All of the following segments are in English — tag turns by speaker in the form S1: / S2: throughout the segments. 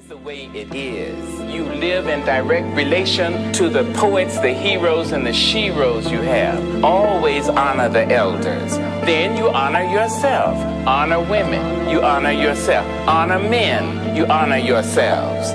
S1: the way it is. You live in direct relation to the poets, the heroes, and the sheroes you have. Always honor the elders. Then you honor yourself. Honor women. You honor yourself. Honor men. You honor yourselves.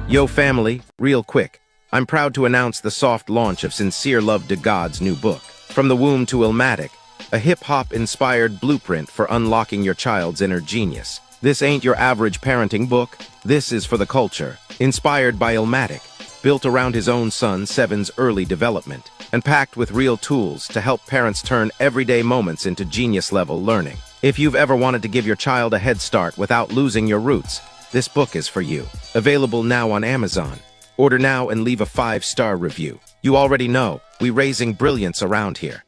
S2: Yo family, real quick, I'm proud to announce the soft launch of Sincere Love to God's new book, From the Womb to Illmatic, a hip-hop inspired blueprint for unlocking your child's inner genius. This ain't your average parenting book, this is for the culture, inspired by Illmatic, built around his own son Seven's early development, and packed with real tools to help parents turn everyday moments into genius-level learning. If you've ever wanted to give your child a head start without losing your roots, this book is for you. Available now on Amazon. Order now and leave a 5-star review. You already know, we raising brilliance around here.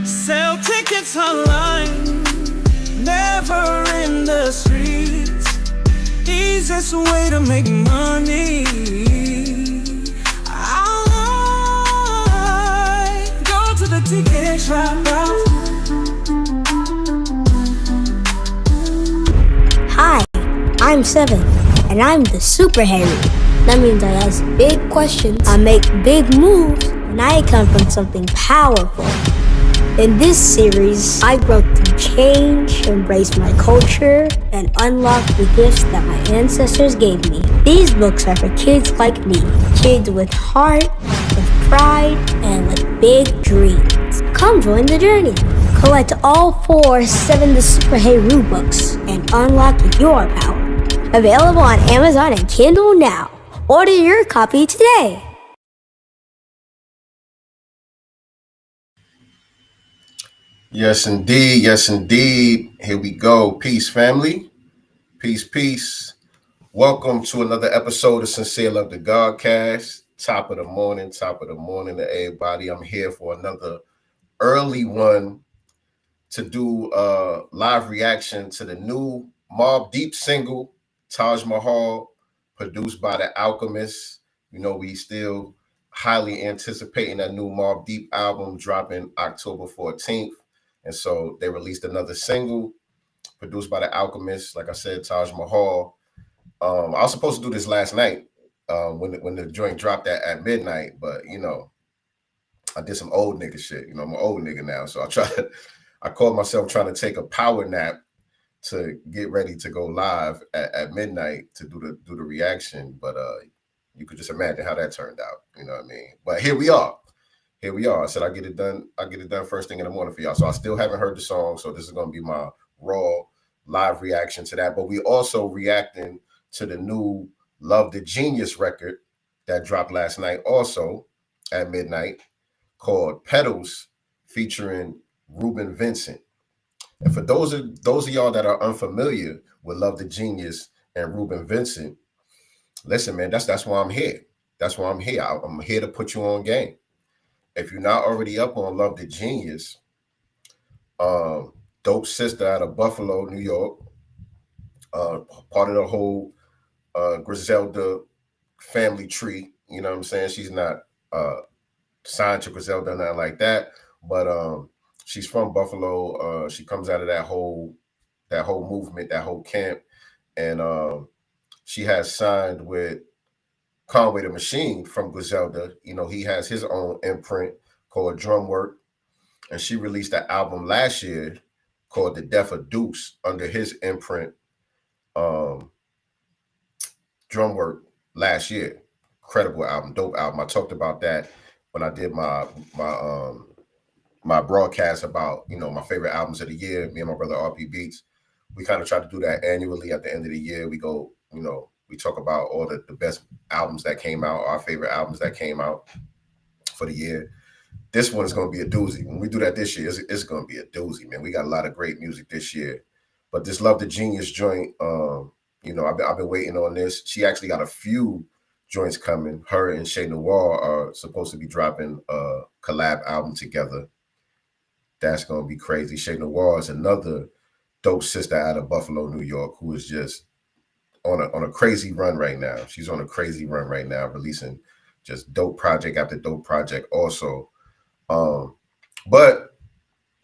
S3: Sell tickets online, never in the streets. Easiest way to make money. I go to the ticket shop.
S4: Hi, I'm 7, and I'm the Super Harry. That means I ask big questions, I make big moves, and I come from something powerful. In this series, I grow through change, embrace my culture, and unlock the gifts that my ancestors gave me. These books are for kids like me, kids with heart, with pride, and with big dreams. Come join the journey. Collect all 4 7 the Super Hero books and unlock your power. Available on Amazon and Kindle now. Order your copy today.
S5: Yes, indeed. Yes, indeed. Here we go. Peace, family. Peace, peace. Welcome to another episode of Sincere Love to Godcast. Top of the morning to everybody. I'm here for another early one to do a live reaction to the new Mobb Deep single, Taj Mahal, produced by the Alchemist. You know, we still highly anticipating that new Mobb Deep album dropping October 14th. And so they released another single produced by the Alchemist. Like I said, Taj Mahal. I was supposed to do this last night when the joint dropped at midnight, but you know, I did some old nigga shit. You know, I'm an old nigga now, so I caught myself trying to take a power nap to get ready to go live at midnight to do the reaction. But you could just imagine how that turned out. You know what I mean? But here we are. I said I get it done first thing in the morning for y'all. So I still haven't heard the song. So this is gonna be my raw live reaction to that. But we also reacting to the new Love the Genius record that dropped last night, also at midnight, called Petals, featuring Reuben Vincent. And for those of y'all that are unfamiliar with Love the Genius and Reuben Vincent, listen, man, that's why I'm here. That's why I'm here. I'm here to put you on game. If you're not already up on Love the Genius, dope sister out of Buffalo, New York, part of the whole Griselda family tree. You know what I'm saying? She's not signed to Griselda or nothing like that, but she's from Buffalo. She comes out of that whole movement, that whole camp, and she has signed with Conway the Machine from Griselda. You know, he has his own imprint called Drumwork, and she released an album last year called The Death of Deuce under his imprint, Drumwork, last year. Incredible album, dope album. I talked about that when I did my my broadcast about, my favorite albums of the year. Me and my brother RP Beats, we kind of try to do that annually at the end of the year. We go, we talk about all the best albums that came out, our favorite albums that came out for the year. This one is going to be a doozy. When we do that this year, it's going to be a doozy, man. We got a lot of great music this year. But this Love the Genius joint, I've been waiting on this. She actually got a few joints coming. Her and Shay Noir are supposed to be dropping a collab album together. That's going to be crazy. Shay Noir is another dope sister out of Buffalo, New York, who is just on a crazy run right now. She's on a crazy run right now, releasing just dope project after dope project also. But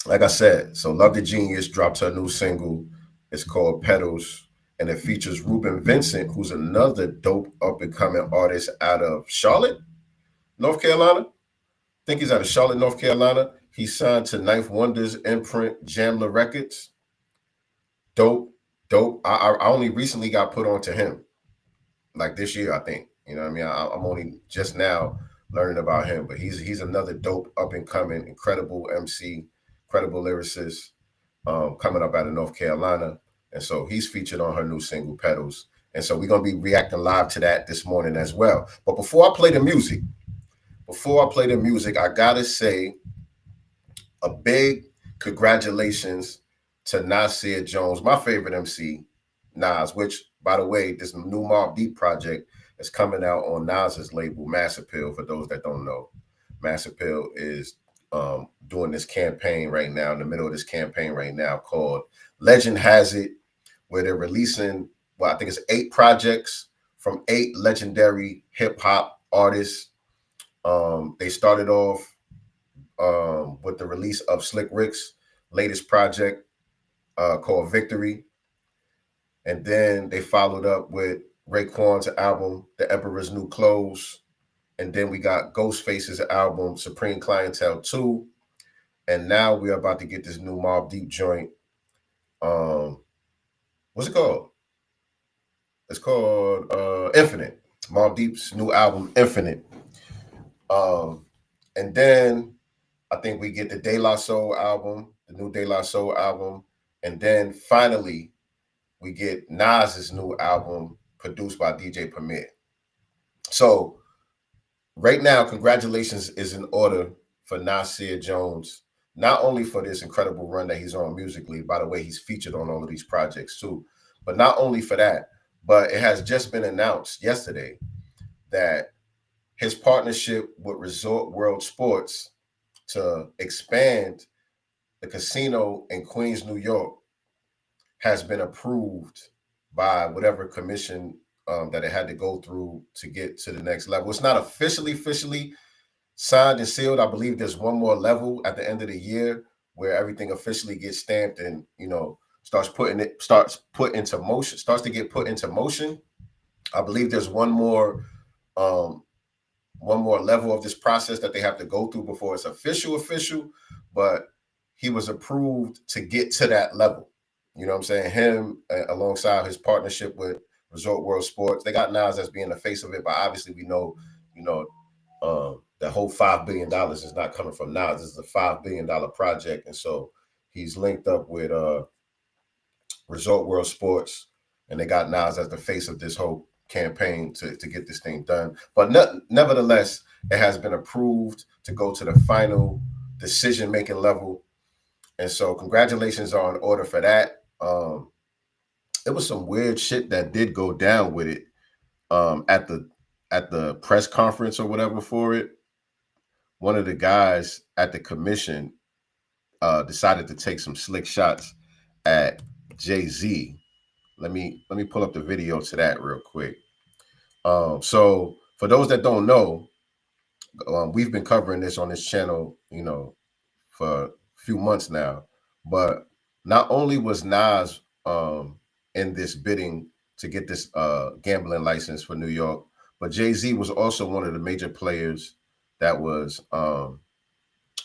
S5: like I said, so Love the Genius dropped her new single. It's called Petals, and it features Reuben Vincent, who's another dope up-and-coming artist out of Charlotte, North Carolina. I think he's out of Charlotte, North Carolina. He signed to Ninth Wonder's imprint, Jamla Records. Dope. I only recently got put on to him, like this year, I think. You know what I mean? I'm only just now learning about him, but he's another dope up-and-coming, incredible MC, incredible lyricist, coming up out of North Carolina. And so he's featured on her new single, Petals. And so we're going to be reacting live to that this morning as well. But before I play the music, I got to say a big congratulations to Nasir Jones, my favorite MC, Nas, which, by the way, this new Mobb Deep project is coming out on Nas's label, Mass Appeal, for those that don't know. Mass Appeal is doing this campaign right now, in the middle of this campaign right now, called Legend Has It, where they're releasing, I think it's 8 projects from 8 legendary hip-hop artists. They started off with the release of Slick Rick's latest project called Victory. And then they followed up with Raekwon's album, The Emperor's New Clothes. And then we got Ghostface's album, Supreme Clientele 2. And now we're about to get this new Mobb Deep joint. What's it called? It's called Infinite. Mobb Deep's new album, Infinite. And then I think we get the De La Soul album, the new De La Soul album. And then finally, we get Nas's new album produced by DJ Premier. So right now, congratulations is in order for Nasir Jones, not only for this incredible run that he's on musically. By the way, he's featured on all of these projects too. But not only for that, but it has just been announced yesterday that his partnership with Resort World Sports to expand the casino in Queens, New York, has been approved by whatever commission that it had to go through to get to the next level. It's not officially signed and sealed. I believe there's one more level at the end of the year where everything officially gets stamped and, starts to get put into motion. I believe there's one more level of this process that they have to go through before it's official, but he was approved to get to that level. You know what I'm saying? Him, alongside his partnership with Resort World Sports, they got Nas as being the face of it, but obviously we know, the whole $5 billion is not coming from Nas. This is a $5 billion project, and so he's linked up with Resort World Sports, and they got Nas as the face of this whole campaign to get this thing done. But nevertheless, it has been approved to go to the final decision-making level, and so congratulations are in order for that. It was some weird shit that did go down with it at the press conference or whatever for it. One of the guys at the commission decided to take some slick shots at Jay-Z. Let me pull up the video to that real quick. So for those that don't know, we've been covering this on this channel, for a few months now. But not only was Nas in this bidding to get this gambling license for New York, but Jay-Z was also one of the major players that was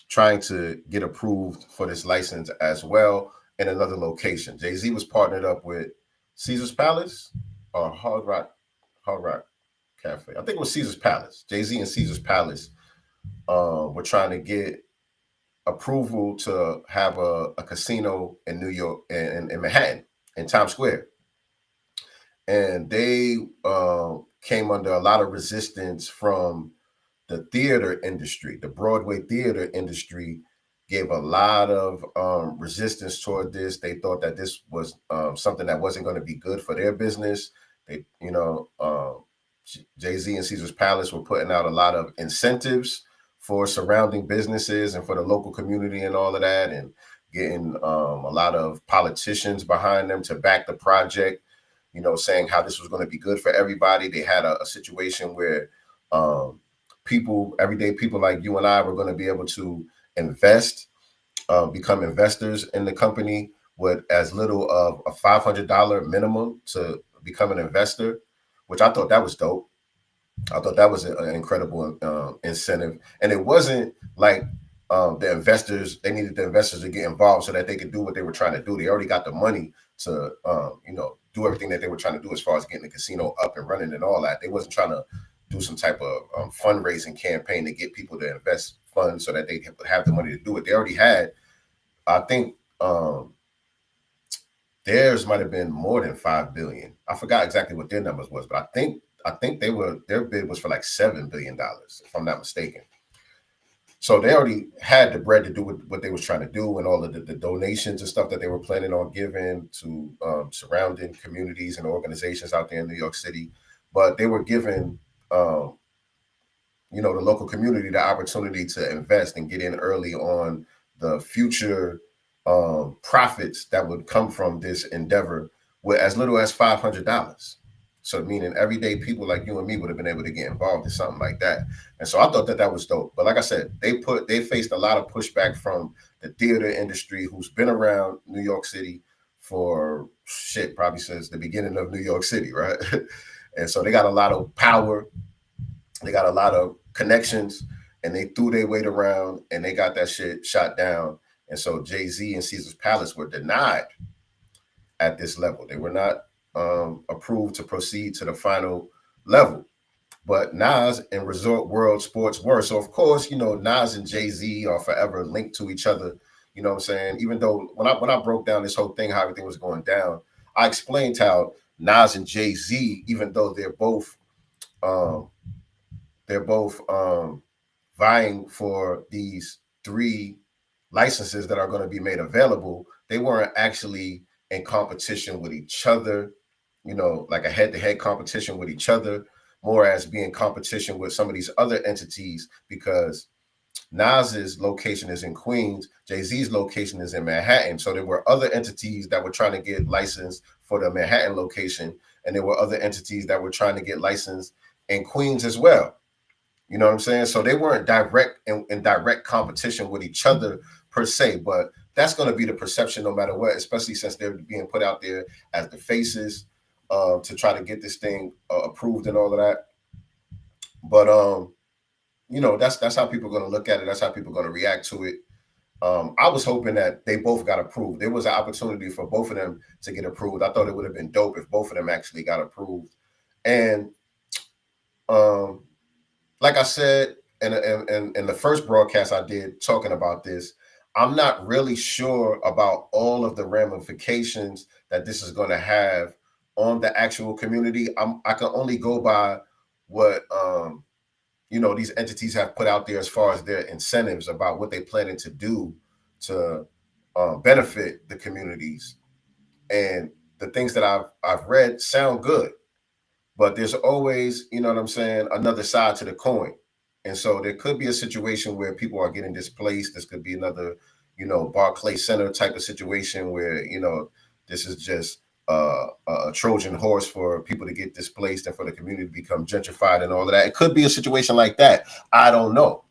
S5: trying to get approved for this license as well in another location. Jay-Z was partnered up with Caesar's Palace or Hard Rock Cafe. I think it was Caesar's Palace. Jay-Z and Caesar's Palace were trying to get approval to have a casino in New York, in Manhattan, in Times Square. And they came under a lot of resistance from the theater industry. The Broadway theater industry gave a lot of resistance toward this. They thought that this was something that wasn't going to be good for their business. They, Jay-Z and Caesar's Palace were putting out a lot of incentives for surrounding businesses and for the local community and all of that, and getting a lot of politicians behind them to back the project, saying how this was going to be good for everybody. They had a situation where everyday people like you and I were going to be able to invest, become investors in the company with as little of a $500 minimum to become an investor, which I thought that was dope. I thought that was an incredible incentive. And it wasn't like they needed the investors to get involved so that they could do what they were trying to do. They already got the money to, do everything that they were trying to do as far as getting the casino up and running and all that. They wasn't trying to do some type of fundraising campaign to get people to invest funds so that they could have the money to do it. They already had, I think, theirs might have been more than $5 billion. I forgot exactly what their numbers was, but I think their bid was for like $7 billion, if I'm not mistaken. So they already had the bread to do what they was trying to do, and all of the donations and stuff that they were planning on giving to surrounding communities and organizations out there in New York City. But they were giving, the local community the opportunity to invest and get in early on the future profits that would come from this endeavor with as little as $500. So meaning everyday people like you and me would have been able to get involved in something like that. And so I thought that was dope. But like I said, they faced a lot of pushback from the theater industry, who's been around New York City for probably since the beginning of New York City, right? And so they got a lot of power, they got a lot of connections, and they threw their weight around and they got that shit shot down. And so Jay-Z and Caesar's Palace were denied at this level. They were not approved to proceed to the final level. But Nas and Resort World Sports were. So of course, Nas and Jay-Z are forever linked to each other. You know what I'm saying? Even though when I broke down this whole thing, how everything was going down, I explained how Nas and Jay-Z, even though they're both vying for these 3 licenses that are going to be made available, they weren't actually in competition with each other, like a head-to-head competition with each other, more as being competition with some of these other entities, because Nas's location is in Queens, Jay-Z's location is in Manhattan. So there were other entities that were trying to get licensed for the Manhattan location, and there were other entities that were trying to get licensed in Queens as well. You know what I'm saying? So they weren't in direct competition with each other per se, but that's going to be the perception no matter what, especially since they're being put out there as the faces to try to get this thing approved and all of that. But that's how people are going to look at it. That's how people are going to react to it. I was hoping that they both got approved. There was an opportunity for both of them to get approved. I thought it would have been dope if both of them actually got approved. And like I said in the first broadcast I did talking about this, I'm not really sure about all of the ramifications that this is going to have on the actual community. I can only go by what these entities have put out there as far as their incentives about what they're planning to do to benefit the communities. And the things that I've read sound good, but there's always, another side to the coin. And so there could be a situation where people are getting displaced. This could be another, Barclays Center type of situation where, this is just a Trojan horse for people to get displaced and for the community to become gentrified and all of that. It could be a situation like that. I don't know.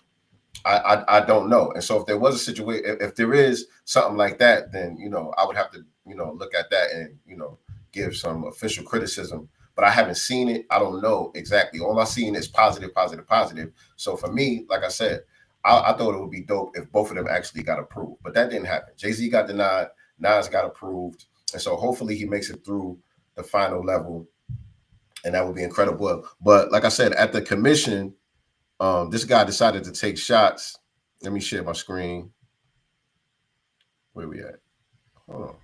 S5: I don't know. And so if there was a situation, if there is something like that, then, I would have to, look at that and, give some official criticism. But I haven't seen it. I don't know exactly. All I've seen is positive. So for me, like I said, I thought it would be dope if both of them actually got approved. But that didn't happen. Jay-Z got denied. Nas got approved. And so hopefully he makes it through the final level. And that would be incredible. But like I said, at the commission, this guy decided to take shots. Let me share my screen. Where we at? Hold on.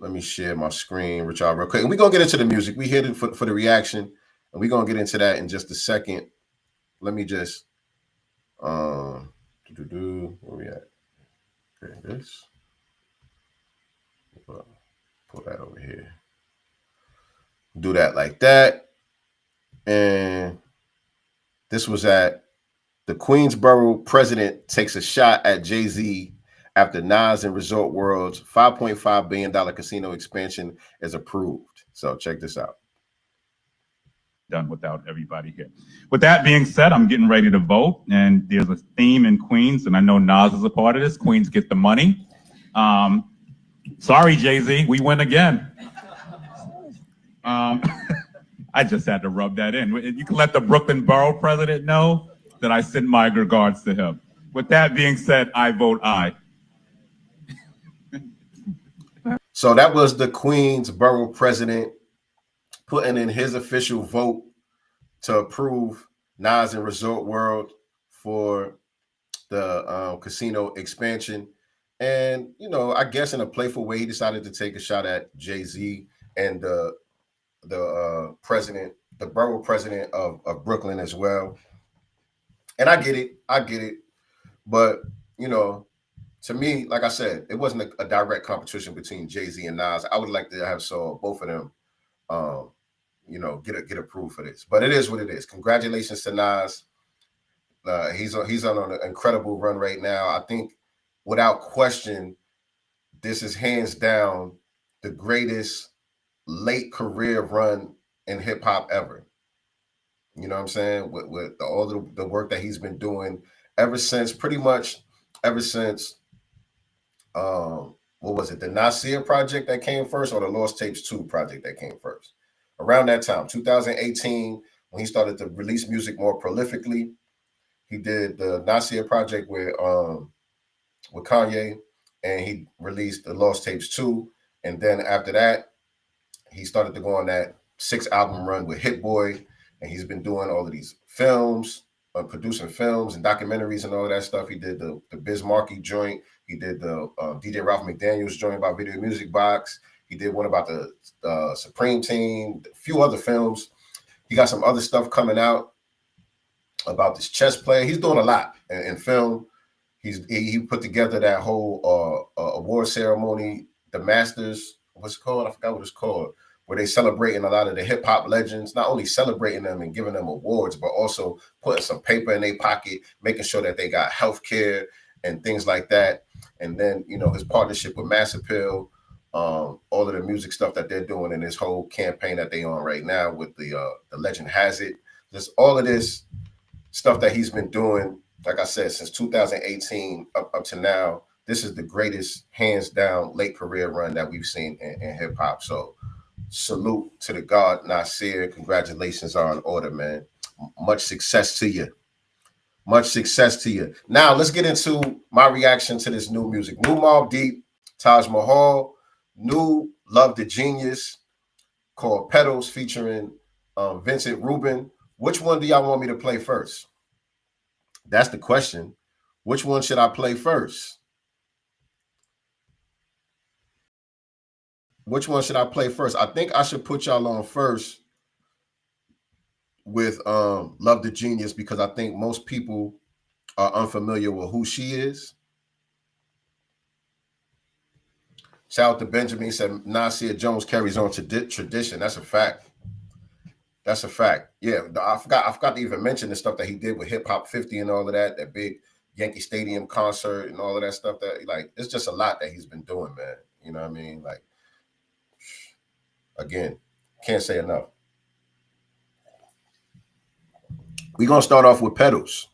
S5: Let me share my screen with y'all real quick. And we're going to get into the music. We hit it for the reaction, and we're going to get into that in just a second. Let me just, where we at? Okay, this. Pull that over here. Do that like that. And this was at the Queensboro president takes a shot at Jay-Z after Nas and Resort World's $5.5 billion casino expansion is approved. So check this out.
S6: Done without everybody here. With that being said, I'm getting ready to vote, and there's a theme in Queens, and I know Nas is a part of this. Queens get the money. Sorry, Jay-Z, we win again. I just had to rub that in. You can let the Brooklyn Borough president know that I send my regards to him. With that being said, I vote aye.
S5: So that was the Queensboro president putting in his official vote to approve Nas and Resort World for the casino expansion. And, you know, I guess in a playful way, he decided to take a shot at Jay-Z and the president, the borough president of Brooklyn as well. And I get it. But, you know, to me, like I said, it wasn't a direct competition between Jay-Z and Nas. I would like to have saw both of them, you know, get approved for this. But it is what it is. Congratulations to Nas. He's on an incredible run right now. I think, without question, this is hands down the greatest late career run in hip hop ever. You know what I'm saying? With all the work that he's been doing ever since what was it, the Nasir project that came first, or the Lost Tapes 2 project that came first? Around that time, 2018, when he started to release music more prolifically, he did the Nasir project with Kanye, and he released the Lost Tapes 2. And then after that, he started to go on that 6-album run with Hit Boy, and he's been doing all of these films, producing films and documentaries and all of that stuff. He did the Biz Markie joint. He did the DJ Ralph McDaniels joint about Video Music Box. He did one about the Supreme Team, a few other films. He got some other stuff coming out about this chess player. He's doing a lot in film. He put together that whole award ceremony, the Masters, what's it called? I forgot what it's called, where they celebrating a lot of the hip hop legends, not only celebrating them and giving them awards, but also putting some paper in their pocket, making sure that they got health care and things like that. And then, you know, his partnership with Mass Appeal, all of the music stuff that they're doing in this whole campaign that they on right now with the Legend Has It. Just all of this stuff that he's been doing, like I said, since 2018 up to now. This is the greatest, hands down, late career run that we've seen in hip hop. So salute to the God Nasir. Congratulations are in order, man. Much success to you. Much success to you. Now let's get into my reaction to this new music. New Mobb Deep, Taj Mahal, new Love the Genius called Petals featuring Vincent Reuben. Which one do y'all want me to play first? That's the question. Which one should I play first? Which one should I play first? I think I should put y'all on first with Love the Genius, because I think most people are unfamiliar with who she is. Shout out to Benjamin. He said Nasir Jones carries on tradition. That's a fact. That's a fact. Yeah, I forgot to even mention the stuff that he did with Hip Hop 50 and all of that, that big Yankee Stadium concert and all of that stuff. That, like, it's just a lot that he's been doing, man. You know what I mean? Like, again, can't say enough. We're going to start off with Petals.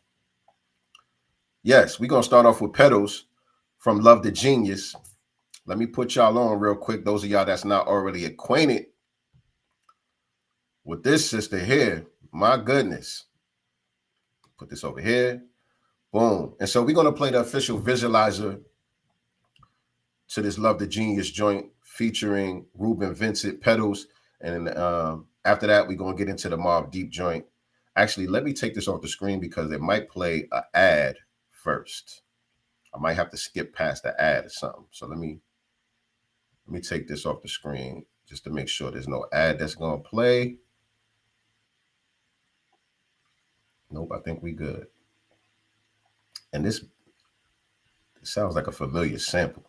S5: Yes, we're going to start off with Petals from Love the Genius. Let me put y'all on real quick, those of y'all that's not already acquainted with this sister here. My goodness. Put this over here. Boom. And so we're going to play the official visualizer to this Love the Genius joint featuring Reuben Vincent, Petals. And after that, we're going to get into the Mobb Deep joint. Actually, let me take this off the screen because it might play an ad first. I might have to skip past the ad or something. So let me take this off the screen just to make sure there's no ad that's going to play. Nope, I think we good. And this sounds like a familiar sample.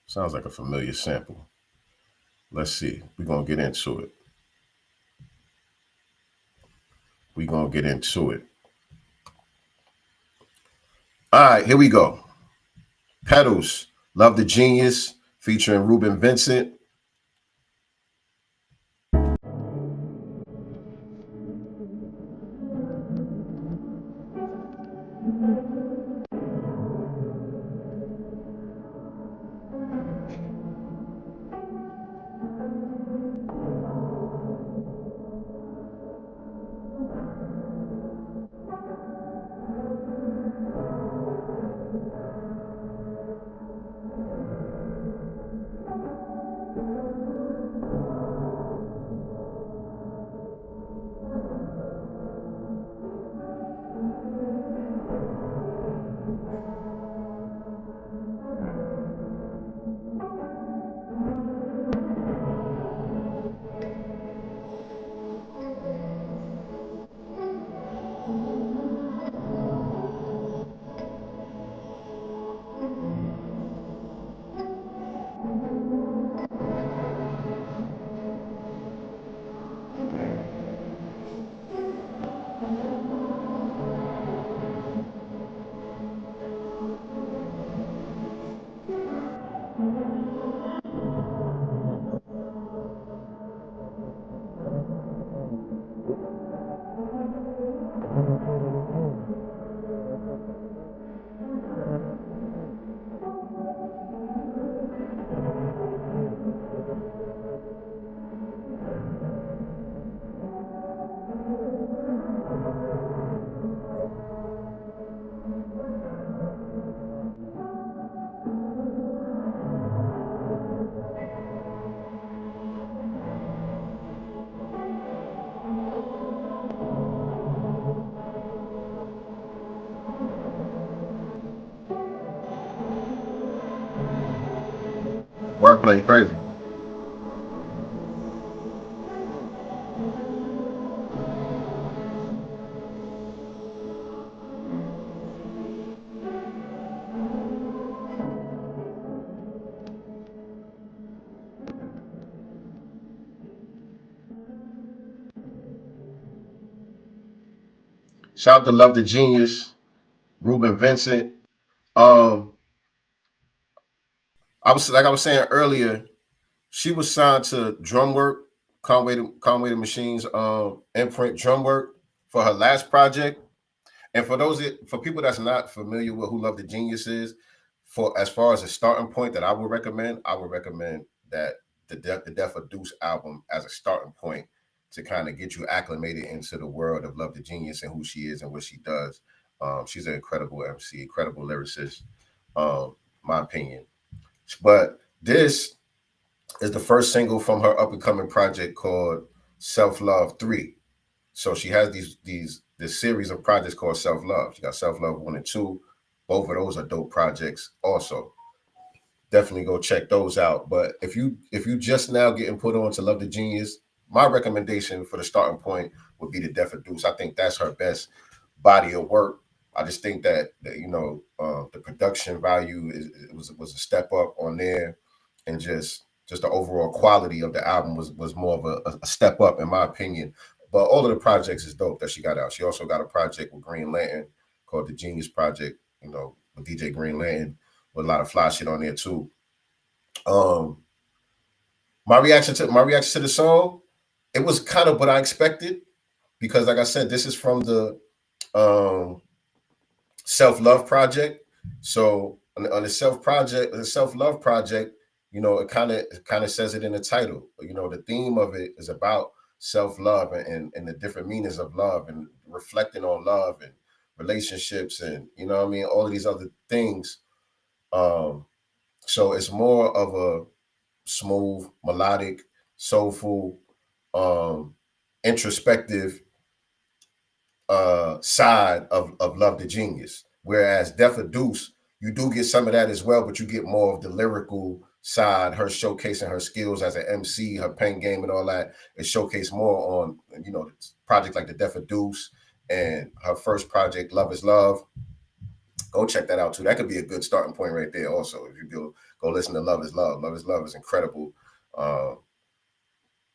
S5: Sounds like a familiar sample. Let's see. We're going to get into it. All right, here we go. Petals, Love the Genius, featuring Reuben Vincent. Wordplay crazy. Shout out to Love the Genius, Reuben Vincent. I was saying earlier, she was signed to Drumwork, Conway the Machine's imprint Drumwork for her last project. And for people that's not familiar with who Love the Genius is, for as far as a starting point that I would recommend that the Death of Deuce album as a starting point to kind of get you acclimated into the world of Love the Genius and who she is and what she does. She's an incredible MC, incredible lyricist, my opinion. But this is the first single from her up and coming project called Self Love 3. So she has this series of projects called Self Love. She got Self Love 1 and 2. Both of those are dope projects also. Definitely go check those out. But if you just now getting put on to Love the Genius, my recommendation for the starting point would be The Death of Deuce. I think that's her best body of work. I just think that the production value was a step up on there, and just the overall quality of the album was more of a step up in my opinion. But all of the projects is dope that she got out. She also got a project with Green Lantern called The Genius Project, with DJ Green Lantern, with a lot of fly shit on there too. My reaction to the song, it was kind of what I expected, because like I said, this is from the Self Love project. So on the Self Love project, it kind of says it in the title. The theme of it is about self-love and the different meanings of love and reflecting on love and relationships and all of these other things. So it's more of a smooth, melodic, soulful, introspective side of Love the Genius. Whereas Death of Deuce, you do get some of that as well, but you get more of the lyrical side, her showcasing her skills as an MC, her pen game and all that is showcased more on, you know, projects like the Death of Deuce and her first project, Love is Love. Go check that out too. That could be a good starting point right there also. If you go listen to Love is Love. Love is Love is incredible.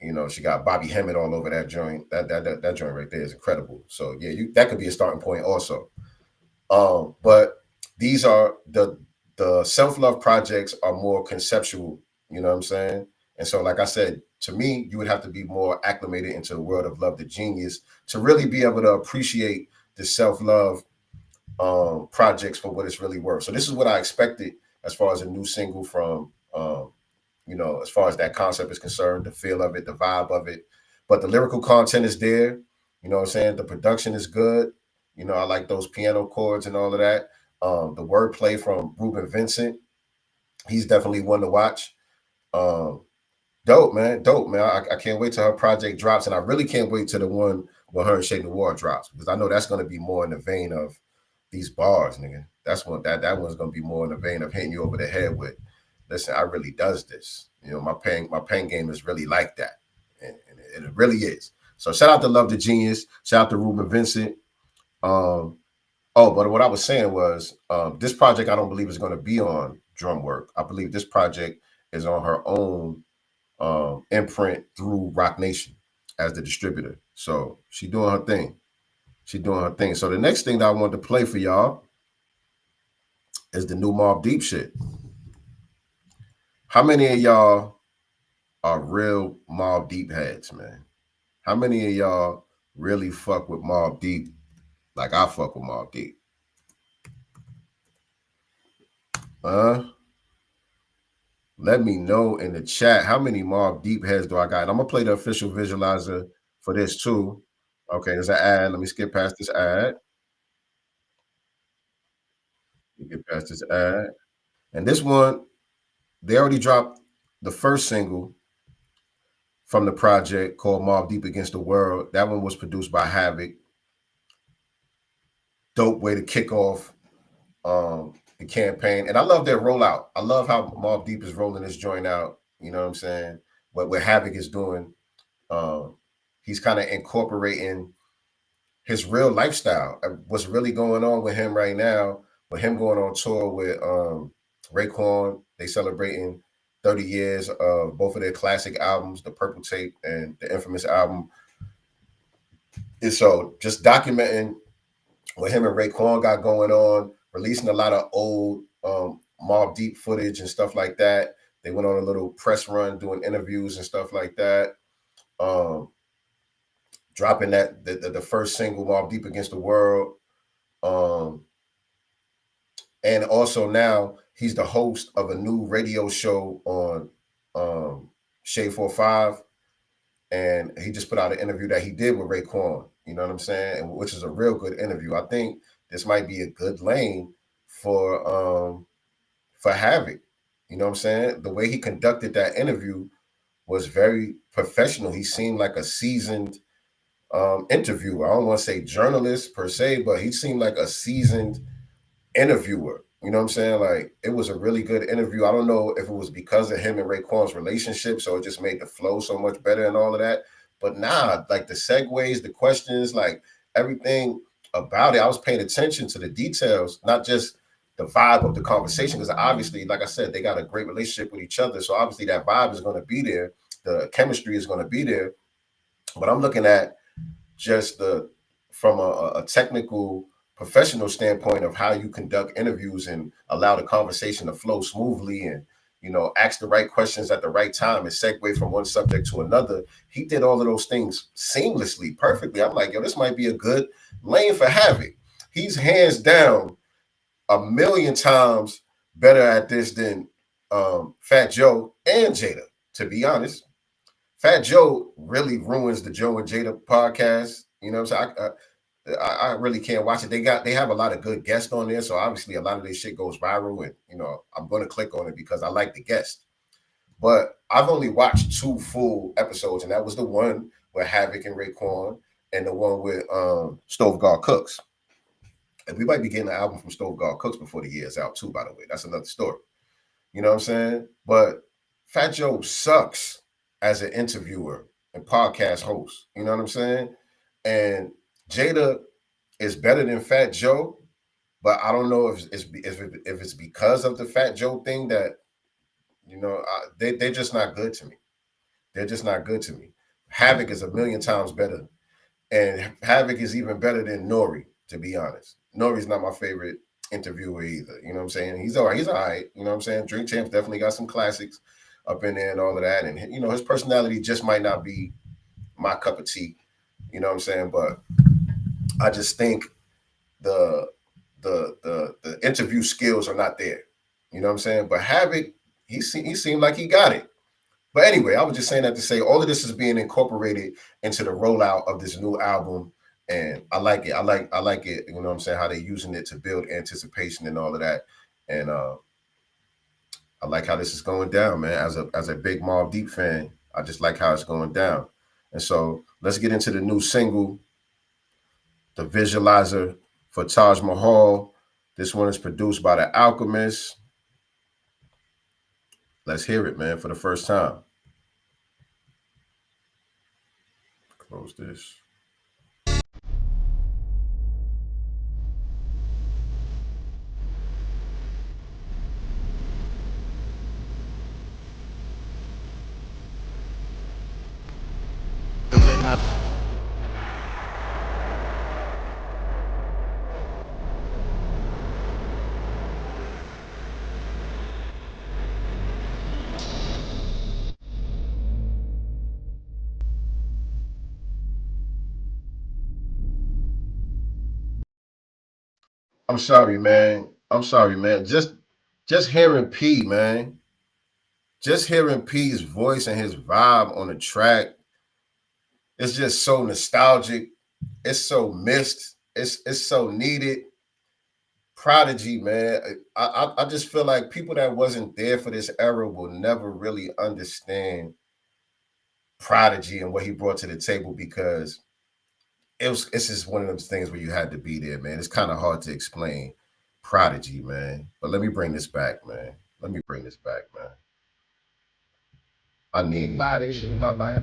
S5: You know, she got Bobby Hemmett all over that joint. That joint right there is incredible. So yeah, that could be a starting point also. But these are the self-love projects are more conceptual, you know what I'm saying? And so, like I said, to me, you would have to be more acclimated into the world of Love the Genius to really be able to appreciate the self-love projects for what it's really worth. So this is what I expected as far as a new single from you know, as far as that concept is concerned, the feel of it, the vibe of it. But the lyrical content is there. You know what I'm saying? The production is good. You know, I like those piano chords and all of that. The wordplay from Reuben Vincent, he's definitely one to watch. Dope, man. Dope, man. I can't wait till her project drops. And I really can't wait till the one where her and Shay Noir drops, because I know that's going to be more in the vein of these bars, nigga. That's one that one's going to be more in the vein of hitting you over the head with, listen, I really does this. You know, my pain game is really like that. And it really is. So shout out to Love the Genius. Shout out to Reuben Vincent. But what I was saying was this project I don't believe is going to be on Drum Work. I believe this project is on her own imprint through Rock Nation as the distributor. So she doing her thing. So the next thing that I wanted to play for y'all is the new Mobb Deep shit. How many of y'all are real Mobb Deep heads, man? How many of y'all really fuck with Mobb Deep like I fuck with Mobb Deep? Let me know in the chat how many Mobb Deep heads do I got. And I'm gonna play the official visualizer for this too. Okay, there's an ad. Let me skip past this ad. Get past this ad. And this one, they already dropped the first single from the project called Mobb Deep Against the World. That one was produced by Havoc. Dope way to kick off the campaign. And I love their rollout. I love how Mobb Deep is rolling this joint out. You know what I'm saying? What Havoc is doing. He's kind of incorporating his real lifestyle. What's really going on with him right now, with him going on tour with Raekwon. They celebrating 30 years of both of their classic albums, the Purple Tape and the Infamous album. And so just documenting what him and Raekwon got going on, releasing a lot of old Mobb Deep footage and stuff like that. They went on a little press run doing interviews and stuff like that. Dropping that the first single, Mobb Deep Against the World. And also now he's the host of a new radio show on Shade 45. And he just put out an interview that he did with Raekwon. You know what I'm saying? Which is a real good interview. I think this might be a good lane for Havoc. You know what I'm saying? The way he conducted that interview was very professional. He seemed like a seasoned interviewer. I don't want to say journalist per se, but he seemed like a seasoned interviewer. You know what I'm saying? Like, it was a really good interview. I don't know if it was because of him and Raekwon's relationship, so it just made the flow so much better and all of that. But nah, like the segues, the questions, like everything about it, I was paying attention to the details, not just the vibe of the conversation, because obviously, like I said, they got a great relationship with each other. So obviously that vibe is going to be there. The chemistry is going to be there. But I'm looking at just from a technical, professional standpoint of how you conduct interviews and allow the conversation to flow smoothly and, you know, ask the right questions at the right time and segue from one subject to another. He did all of those things seamlessly, perfectly. I'm like, yo, this might be a good lane for Havoc. He's hands down a million times better at this than Fat Joe and Jada, to be honest. Fat Joe really ruins the Joe and Jada podcast. You know what I'm saying? I really can't watch it. They have a lot of good guests on there, so obviously a lot of this shit goes viral, and you know I'm going to click on it because I like the guest. But I've only watched 2 full episodes, and that was the one with Havoc and Raekwon, and the one with Stove God Cooks. And we might be getting an album from Stove God Cooks before the year is out too, by the way. That's another story. You know what I'm saying? But Fat Joe sucks as an interviewer and podcast host. You know what I'm saying? And Jada is better than Fat Joe, but I don't know if it's because of the Fat Joe thing that, you know, they're just not good to me. They're just not good to me. Havoc is a million times better. And Havoc is even better than Nori, to be honest. Nori's not my favorite interviewer either. You know what I'm saying? He's all right. He's all right. You know what I'm saying? Drink Champs definitely got some classics up in there and all of that. And, you know, his personality just might not be my cup of tea. You know what I'm saying? But I just think the interview skills are not there. You know what I'm saying? But Havoc, he seemed like he got it. But anyway, I was just saying that to say all of this is being incorporated into the rollout of this new album. And I like it. I like it. You know what I'm saying? How they're using it to build anticipation and all of that. And I like how this is going down, man. As a big Mobb Deep fan, I just like how it's going down. And so let's get into the new single, the visualizer for Taj Mahal. This one is produced by the Alchemist. Let's hear it, man, for the first time. Close this. I'm sorry, man. I'm sorry, man. Just hearing P, man. Just hearing P's voice and his vibe on the track, it's just so nostalgic. It's so missed. It's so needed. Prodigy, man. I just feel like people that wasn't there for this era will never really understand Prodigy and what he brought to the table, because it's just one of those things where you had to be there, man. It's kind of hard to explain Prodigy, man. But let me bring this back, man. Let me bring this back, man. I need body in my life.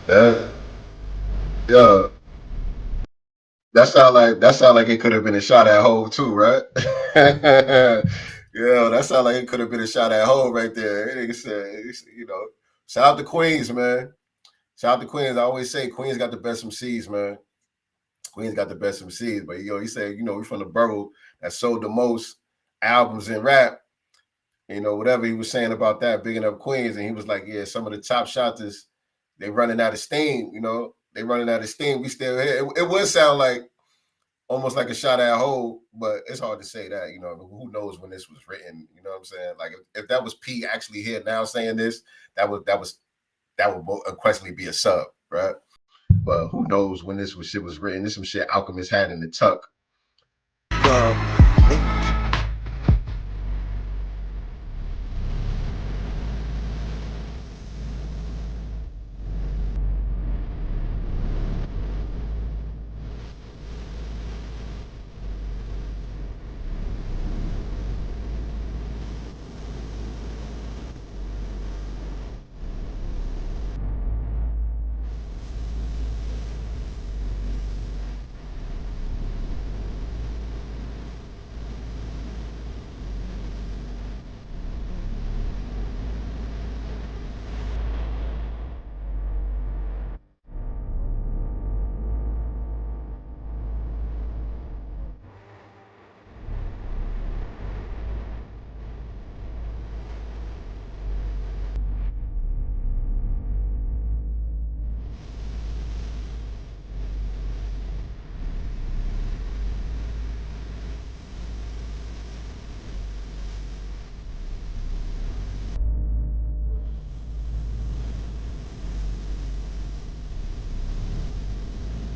S5: that, yeah, that sound like it could have been a shot at home too, right? Yeah, that sound like it could have been a shot at home right there. Nigga said, you know, shout out to Queens, man. Shout out to Queens. I always say Queens got the best MCs, man. Queens got the best MCs, but he said, you know, we're from the borough that sold the most albums in rap. You know, whatever he was saying about that, bigging up Queens, and he was like, yeah, some of the top shotters, they running out of steam. You know, they running out of steam. We still here. It would sound like almost like a shot at hole, but it's hard to say that. You know, who knows when this was written? You know what I'm saying? Like if that was P actually here now saying this, that would unquestionably be a sub, right? But who knows when shit was written? This some shit Alchemist had in the tuck.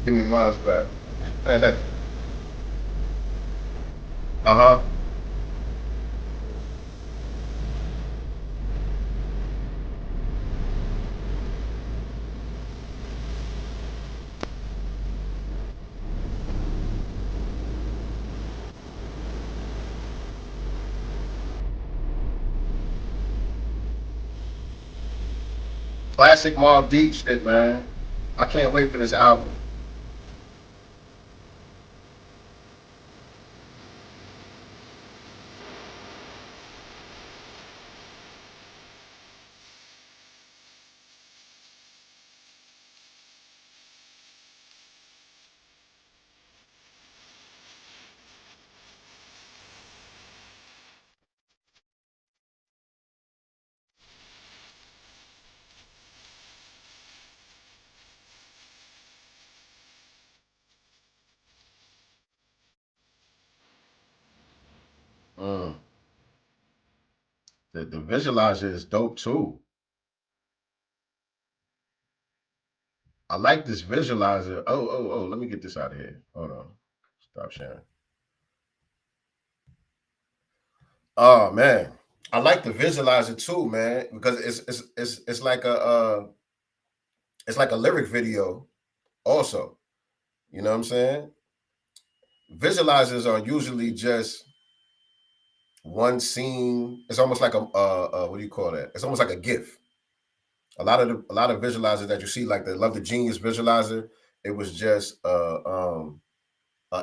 S5: Give me mine back. Uh-huh. Classic Mobb Deep shit, man. I can't wait for this album. Mm. The visualizer is dope too. I like this visualizer. Oh, let me get this out of here. Hold on. Stop sharing. Oh man. I like the visualizer too, man, because it's like a it's like a lyric video also. You know what I'm saying? Visualizers are usually just one scene. It's almost like a what do you call that? It's almost like a GIF. A lot of visualizers that you see, like the Love the Genius visualizer, it was just an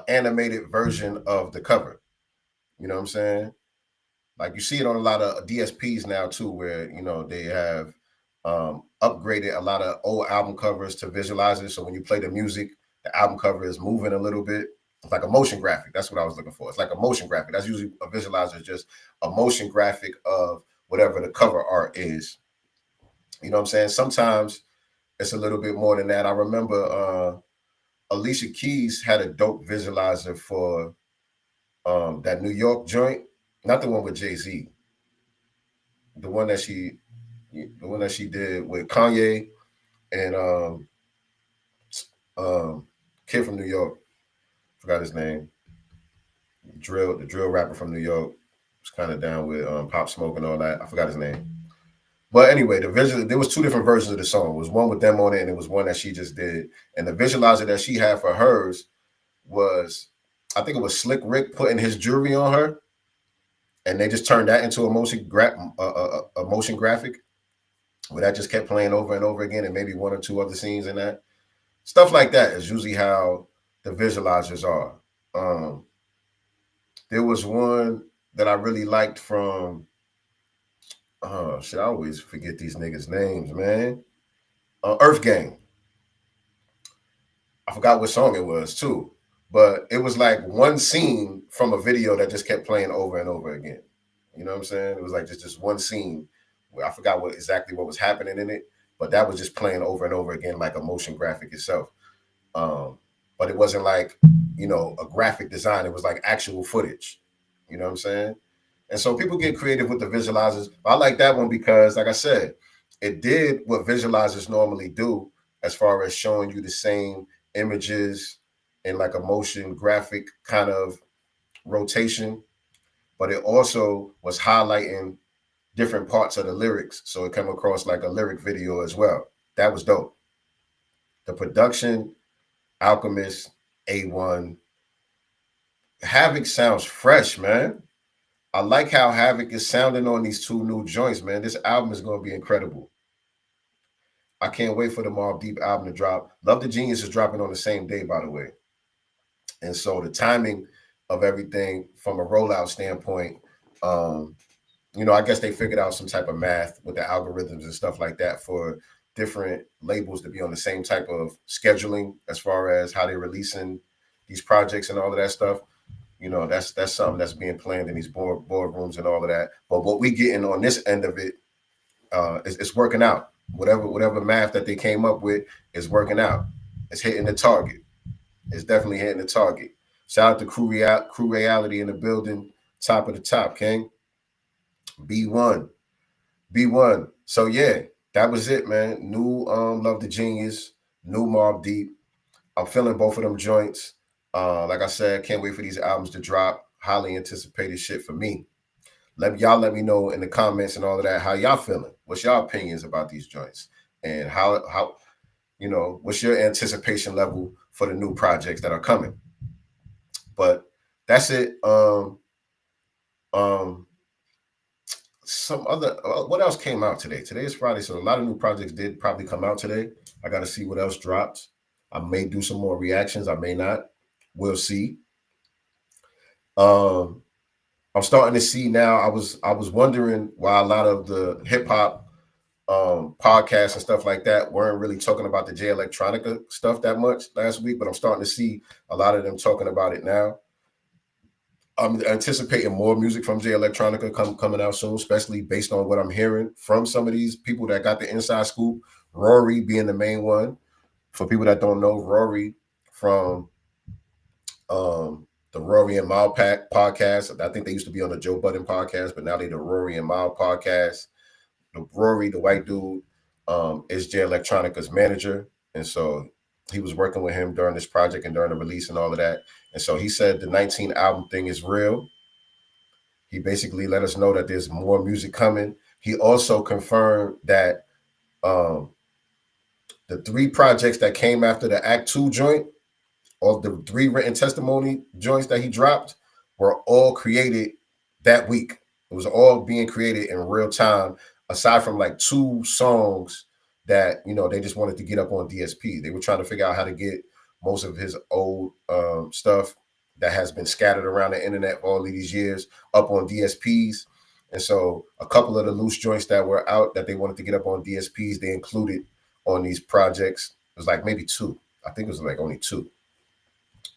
S5: animated version of the cover. You know what I'm saying? Like you see it on a lot of DSPs now too, where you know they have upgraded a lot of old album covers to visualizers. So when you play the music, the album cover is moving a little bit. It's like a motion graphic. That's what I was looking for. It's like a motion graphic. That's usually a visualizer, just a motion graphic of whatever the cover art is. You know what I'm saying? Sometimes it's a little bit more than that. I remember Alicia Keys had a dope visualizer for that New York joint, not the one with Jay-Z, the one that she did with Kanye and kid from New York, forgot his name, the drill rapper from New York, was kind of down with Pop Smoke and all that. I forgot his name. But anyway, there was two different versions of the song. It was one with them on it, and it was one that she just did. And the visualizer that she had for hers was, I think it was Slick Rick putting his jewelry on her, and they just turned that into a motion graphic, where that just kept playing over and over again, and maybe one or two other scenes in that. Stuff like that is usually how the visualizers are. There was one that I really liked from, oh shit, I always forget these niggas' names, man. Earth Gang. I forgot what song it was too, but it was like one scene from a video that just kept playing over and over again. You know what I'm saying? It was like just one scene where I forgot exactly what was happening in it, but that was just playing over and over again like a motion graphic itself. But it wasn't like, you know, a graphic design. It was like actual footage. You know what I'm saying? And so people get creative with the visualizers. I like that one because, like I said, it did what visualizers normally do as far as showing you the same images in like a motion graphic kind of rotation, but it also was highlighting different parts of the lyrics. So it came across like a lyric video as well. That was dope. The production, Alchemist, A1. Havoc sounds fresh, man. I like how Havoc is sounding on these two new joints, man. This album is going to be incredible. I can't wait for the Mobb Deep album to drop. Love the Genius is dropping on the same day, by the way. And so the timing of everything from a rollout standpoint, you know, I guess they figured out some type of math with the algorithms and stuff like that for different labels to be on the same type of scheduling as far as how they're releasing these projects and all of that stuff. You know, that's something that's being planned in these boardrooms and all of that. But what we getting on this end of it, it's working out. Whatever math that they came up with is working out. It's hitting the target. It's definitely hitting the target. Shout out to Crew Reality in the building. Top of the top, King. B1. B1. So yeah, that was it, man. New Love the Genius, new Mobb Deep. I'm feeling both of them joints. Like I said, can't wait for these albums to drop. Highly anticipated shit for me. Let me know in the comments and all of that how y'all feeling. What's your opinions about these joints, and how what's your anticipation level for the new projects that are coming? But that's it. Some other what else came out today? Today is Friday, so a lot of new projects did probably come out today. I got to see what else dropped. I may do some more reactions. I may not. We'll see. I'm starting to see now. I was wondering why a lot of the hip hop podcasts and stuff like that weren't really talking about the J Electronica stuff that much last week, but I'm starting to see a lot of them talking about it now. I'm anticipating more music from J Electronica coming out soon, especially based on what I'm hearing from some of these people that got the inside scoop. Rory being the main one. For people that don't know, Rory from the Rory and Mal podcast. I think they used to be on the Joe Budden podcast, but now they're the Rory and Mal podcast. The Rory, the white dude, is J Electronica's manager, and so he was working with him during this project and during the release and all of that. And so he said the 19 album thing is real. He basically let us know that there's more music coming. He also confirmed that the 3 projects that came after the Act 2 joint, or the 3 written testimony joints that he dropped, were all created that week. It was all being created in real time, aside from like 2 songs that, they just wanted to get up on DSP. They were trying to figure out how to get most of his old stuff that has been scattered around the internet all of these years up on DSPs. And so a couple of the loose joints that were out that they wanted to get up on DSPs, they included on these projects. It was like maybe 2. I think it was like only 2.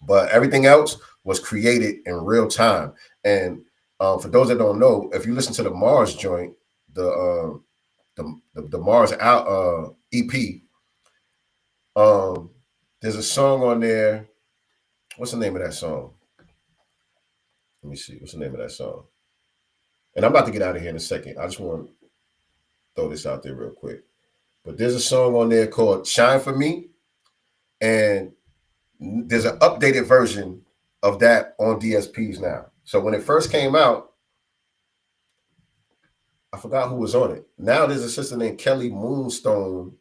S5: But everything else was created in real time. And for those that don't know, if you listen to the Mars joint, the Mars out EP, there's a song on there. What's the name of that song? Let me see. What's the name of that song? And I'm about to get out of here in a second. I just want to throw this out there real quick. But there's a song on there called Shine For Me. And there's an updated version of that on DSPs now. So when it first came out, I forgot who was on it. Now there's a sister named Kelly Moonstone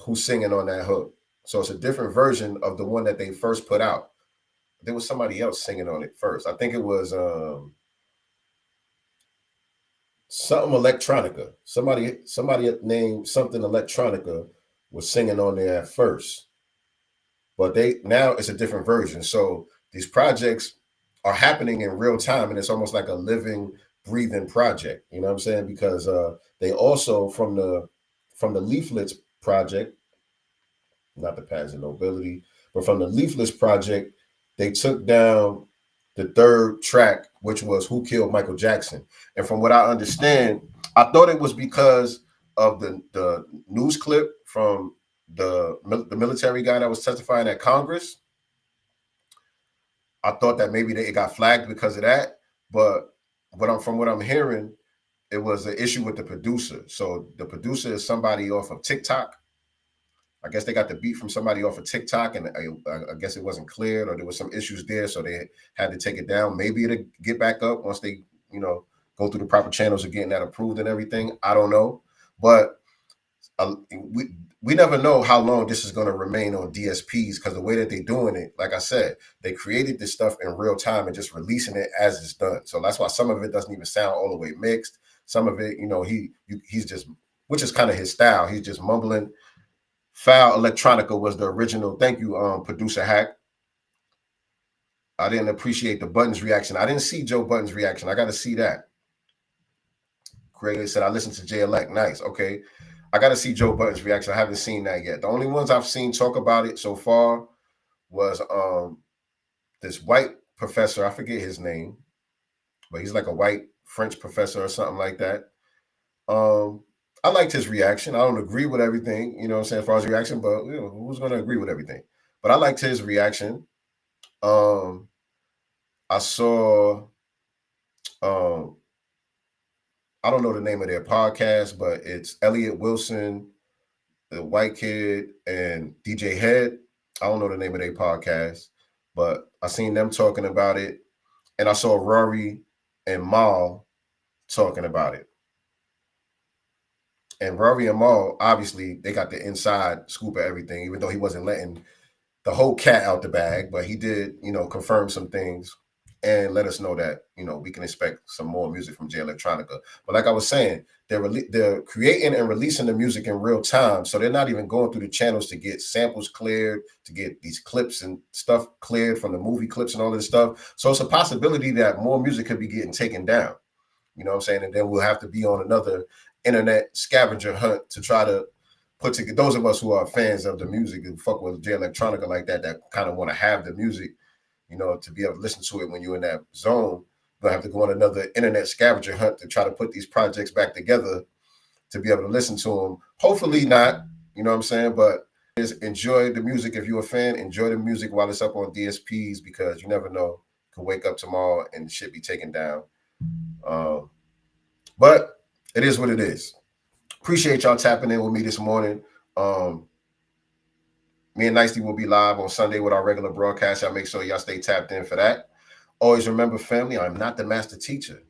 S5: who's singing on that hook. So it's a different version of the one that they first put out. There was somebody else singing on it first. I think it was something Electronica. Somebody named something Electronica was singing on there at first. But now it's a different version. So these projects are happening in real time, and it's almost like a living, breathing project. You know what I'm saying? Because they also from the Leaflets project, not the Paths of Nobility, but from the Leaflets project, they took down the 3rd track, which was Who Killed Michael Jackson. And from what I understand, I thought it was because of the news clip from the military guy that was testifying at Congress. I thought that maybe it got flagged because of that, but from what I'm hearing, it was an issue with the producer. So the producer is somebody off of TikTok. I guess they got the beat from somebody off of TikTok, and I guess it wasn't cleared, or there was some issues there, so they had to take it down. Maybe it'll get back up once they, go through the proper channels of getting that approved and everything. I don't know, but we never know how long this is going to remain on DSPs, because the way that they're doing it, like I said, they created this stuff in real time and just releasing it as it's done. So that's why some of it doesn't even sound all the way mixed. Some of it, he's just, which is kind of his style. He's just mumbling. Foul Electronica was the original. Thank you, producer Hack. I didn't appreciate the Buttons reaction. I didn't see Joe Buttons reaction. I got to see that. Craig said, I listened to J Elect. Nice. Okay. I got to see Joe Buttons reaction. I haven't seen that yet. The only ones I've seen talk about it so far was this white professor. I forget his name, but he's like a white French professor or something like that. I liked his reaction. I don't agree with everything, what I'm saying, as far as reaction, but who's going to agree with everything? But I liked his reaction. I saw, I don't know the name of their podcast, but it's Elliot Wilson, the white kid, and DJ Head. I don't know the name of their podcast, but I seen them talking about it, and I saw Rory and Mal talking about it. And Rory and Mal, obviously, they got the inside scoop of everything, even though he wasn't letting the whole cat out the bag, but he did, confirm some things and let us know that, we can expect some more music from Jay Electronica. But like I was saying, they're creating and releasing the music in real time. So they're not even going through the channels to get samples cleared, to get these clips and stuff cleared from the movie clips and all of this stuff. So it's a possibility that more music could be getting taken down. You know what I'm saying? And then we'll have to be on another internet scavenger hunt to try to put together. Those of us who are fans of the music and fuck with Jay Electronica like that kind of want to have the music, to be able to listen to it when you're in that zone. You'll have to go on another internet scavenger hunt to try to put these projects back together to be able to listen to them. Hopefully not, you know what I'm saying? But just enjoy the music. If you're a fan, enjoy the music while it's up on DSPs, because you never know. You can wake up tomorrow and the shit be taken down. But it is what it is. Appreciate y'all tapping in with me this morning. Me and Nicely will be live on Sunday with our regular broadcast. Y'all make sure y'all stay tapped in for that. Always remember, family, I'm not the master teacher.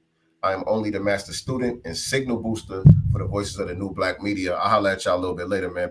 S5: I am only the master student and signal booster for the voices of the new black media. I'll holler at y'all a little bit later, man.